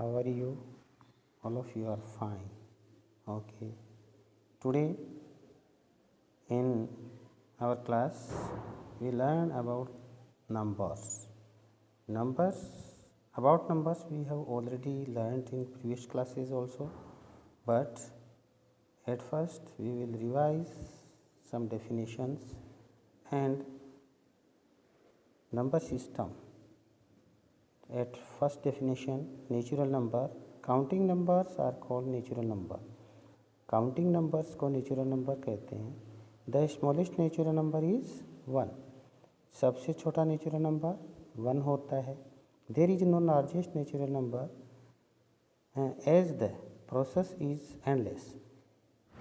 How are you? All of you are fine. Okay. Today in our class we learn about numbers. Numbers about numbers we have already learned in previous classes also, but at first we will revise some definitions and number system. At first definition, natural number. Counting numbers are called natural number. Counting numbers को natural number कहते हैं. The smallest natural number is 1. सबसे छोटा natural number 1 होता है. There is no largest natural number as the process is endless.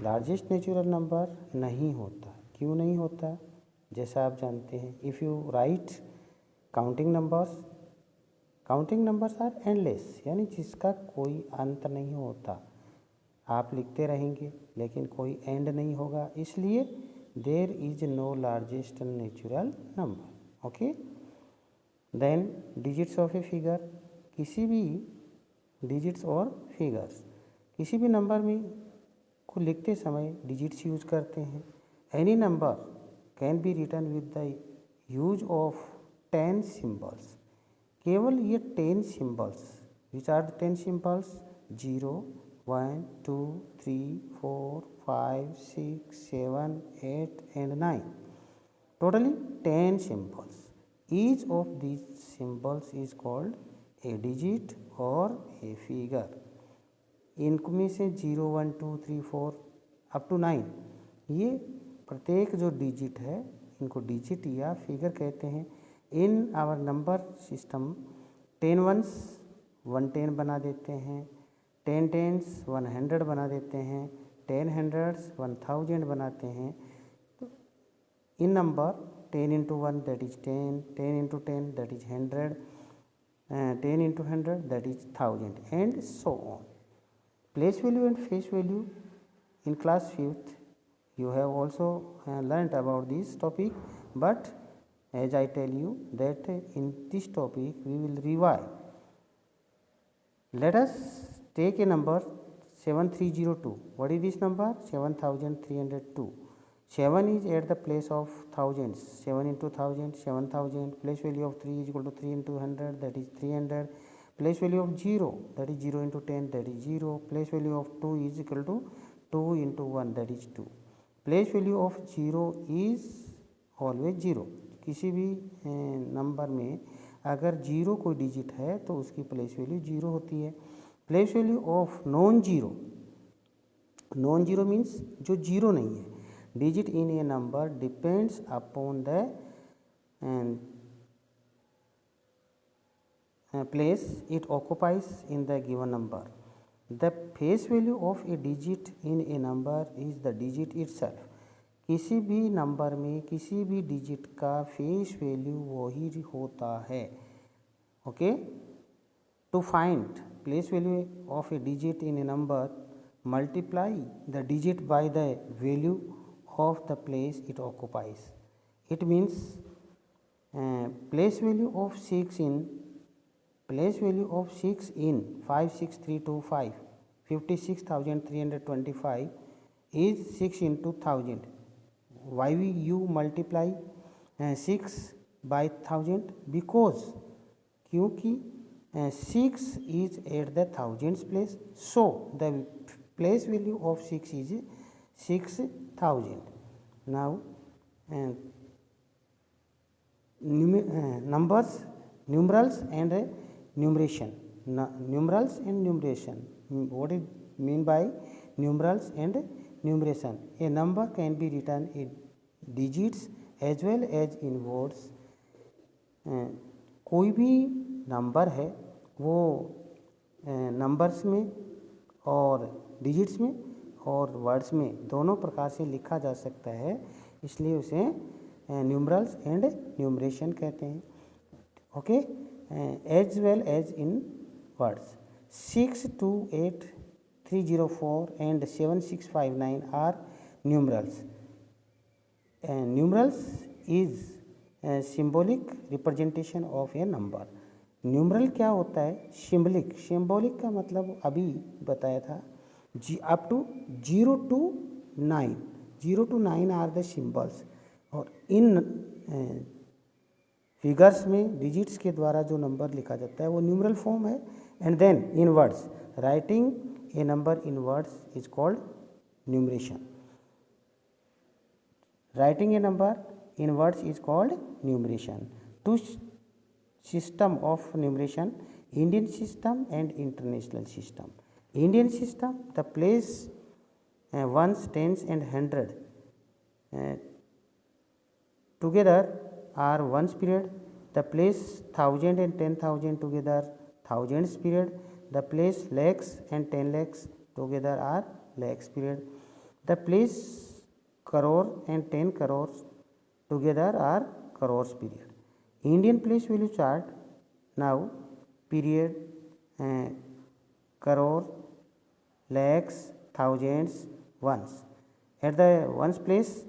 Largest natural number नहीं होता. क्यों नहीं होता? जैसा आप जानते हैं, if you write counting numbers are endless, यानी जिसका कोई अंत नहीं होता. आप लिखते रहेंगे लेकिन कोई एंड नहीं होगा, इसलिए there is no largest natural number. Okay. Then digits of a figure. किसी भी डिजिट्स और फिगर्स, किसी भी नंबर में को लिखते समय डिजिट्स यूज करते हैं. Any number can be written with the use of 10 symbols. केवल ये 10 symbols. Which are the 10 symbols? 0, 1, 2, 3, 4, 5, 6, 7, 8 and 9. Totally 10 symbols. Each of these symbols is called a digit or a figure. इनमें से 0, 1, 2, 3, 4 up to 9, ये प्रत्येक जो digit है इनको digit या फिगर कहते हैं. In our number system 10 ones 110 बना देते हैं, 10 tens 100 बना देते हैं, 10 hundreds 1000 बनाते हैं. तो इन number 10 into 1 that is 10, 10 into 10 that is 100, 10 into 100 that is 1000 and so on. Place value and face value in class 5th you have also learnt about this topic, but as I tell you that in this topic we will revise. Let us take a number 7302. What is this number? 7302. 7 is at the place of thousands. 7 into 1000, 7000. Place value of 3 is equal to 3 into 100, that is 300. Place value of 0, that is 0 into 10, that is 0. Place value of 2 is equal to 2 into 1, that is 2. Place value of 0 is always 0. किसी भी number में अगर 0 कोई digit है तो उसकी place value 0 होती है. Place value of non zero means जो 0 नहीं है. Digit in a number depends upon the place it occupies in the given number. The face value of a digit in a number is the digit itself. किसी भी number में किसी भी digit का face value वही होता है. Okay. To find place value of a digit in a number, multiply the digit by the value of the place it occupies. It means place value of 6 in 56325 56,325 is 6 into 1000. Why you multiply 6 by 1000? Because क्योंकि 6 is at the thousands place, so the place value of 6 is 6000. Now numbers, numerals and numeration. Numerals and numeration. What is mean by numerals and numeration? A number can be written in digits as well as in words. कोई भी number है वो numbers में और digits में और words में दोनों प्रकार से लिखा जा सकता है, इसलिए उसे न्यूमरल्स एंड न्यूमरेशन कहते हैं. Okay. As well as in words. 628304 and 7659 are numerals. Numerals is a symbolic representation of a number. Numeral क्या होता है? सिम्बलिक। सिम्बोलिक का मतलब अभी बताया था, up to 0 to 9, 0 to 9 are the symbols. और इन फिगर्स में डिजिट्स के द्वारा जो नंबर लिखा जाता है वो न्यूमरल फॉर्म है। And then in words, writing a number in words is called numeration. Writing a number in words is called numeration. Two system of numeration: Indian system and international system. Indian system, the place ones, tens and hundred together are ones period. The place thousand and 10,000 together thousands period. The place lakhs and 10 lakhs together are lakhs period. The place crore and 10 crores together are crores period. Indian place value chart now period, crore, lakhs, thousands, ones. At the ones place,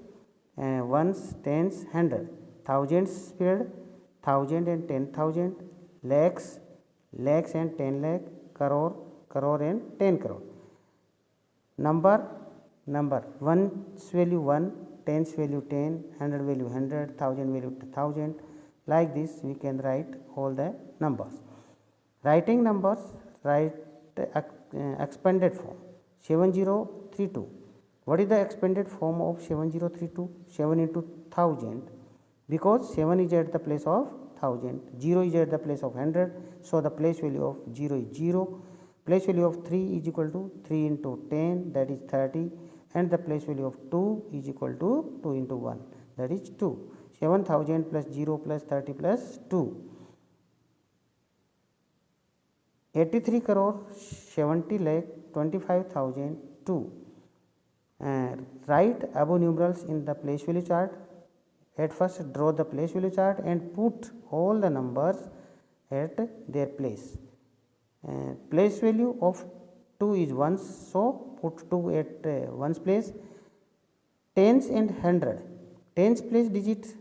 ones, tens, hundred, thousands period, thousand and 10,000, lakhs, lakhs and 10 lakh, crore, crore and 10 crore. Number ones value 1, tens value 10, 100 value 100, 1000 value 1000. Like this we can write all the numbers. Writing numbers, write expanded form 7032. What is the expanded form of 7032? 7 into 1000, because 7 is at the place of 1000, 0 is at the place of 100, so the place value of 0 is 0. Place value of 3 is equal to 3 into 10, that is 30, and the place value of 2 is equal to 2 into 1, that is 2. 7000 plus 0 plus 30 plus 2. 83 crore 70 lakh 25,002. Write above numerals in the place value chart. At first draw the place value chart and put all the numbers at their place. Place value of 2 is 1, so put 2 at 1's place. Tens and 100, tens place digit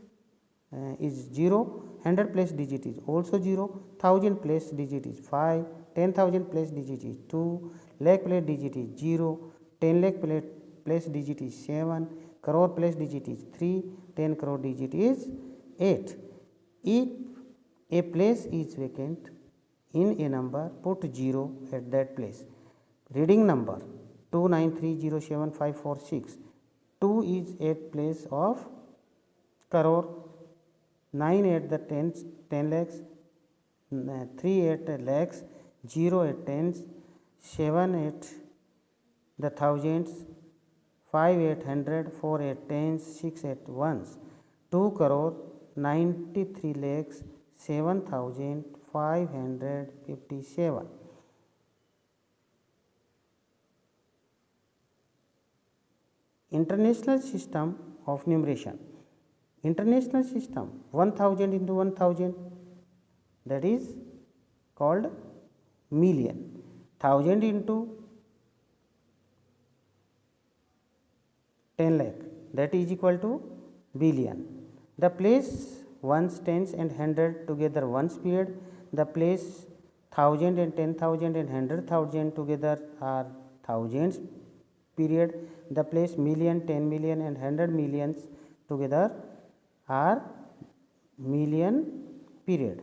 is 0, 100 place digit is also 0, 1000 place digit is 5, 10,000 place digit is 2, lakh place digit is 0, 10 lakh place digit is 7, crore place digit is 3, 10 crore digit is 8. If a place is vacant in a number, put 0 at that place. Reading number 2930756. 2 is at place of crore, 9 at the 10 lakhs, 3 at lakhs, 0 at tens, 7 at the thousands, 5 at 100, 4 at tens, 6 at ones. 2 crore 93 lakhs 7,557. International system of numeration. International system 1000 into 1000, that is called million. 1000 into 10 lakh, that is equal to billion. The place ones, tens and 100 together ones period. The place 1000 and 10,000 and 100,000 together are thousands period. The place million, 10 million and 100 millions together are million period.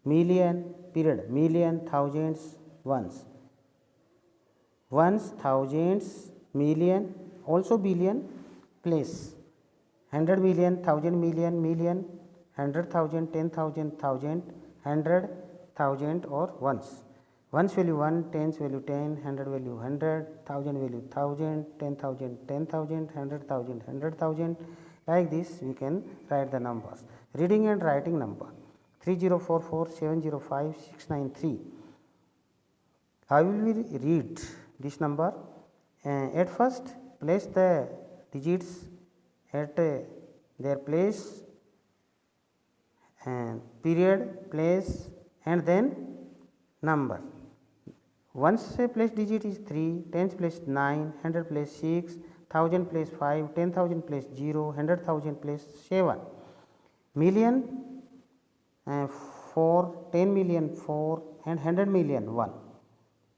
Million period, million, thousands, ones. Ones, thousands, million, also billion, place 100 million, 1000 million, million, 100,000, 10,000, 1,000, 100,000 or ones. Ones value 1, tens value 10, 100 value 100, 1000 value 1000, 10,000 10,000, 100,000 100,000. Like this we can write the numbers. Reading and writing number 3044705693. How will we read this number? At first place the digits at their place, period, place, and then number. Ones place digit is 3, tens place 9, 100 place 6, 1000 place 5, 10,000 place 0, 100,000 place 7. Million 4, 10 million 4, and 100 million 1.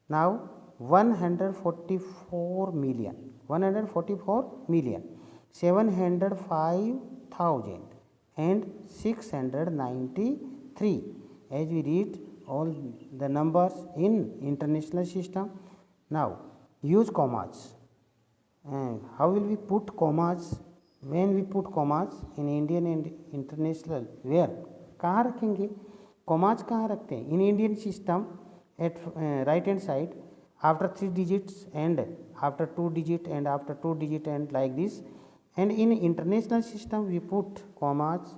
Now 144 million, 705,000 and 693. As we read all the numbers in international system. Now use commas. And how will we put commas? When we put commas in Indian and international, where? कहाँ रखेंगे? commas कहाँ रखते हैं? In Indian system, at right hand side, after 3 digits and after 2 digit and after 2 digit and like this. And in international system, we put commas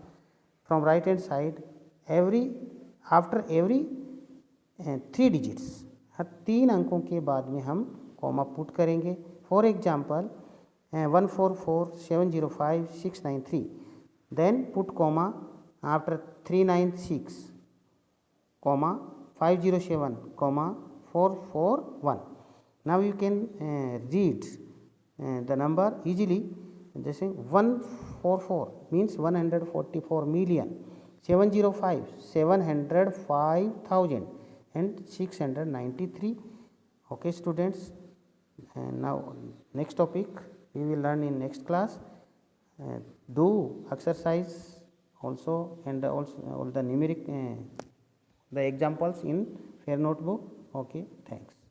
from right hand side after every 3 digits. हर 3 अंकों के बाद में हम comma put करेंगे. For example 144705693, then put comma after 396, comma 507, comma 441. Now you can read the number easily. जैसे 144 means 144 million, 705 705,000 and 693. Okay students, and now next topic we will learn in next class. Do exercise also, and also all the numeric the examples in fair notebook. Okay, thanks.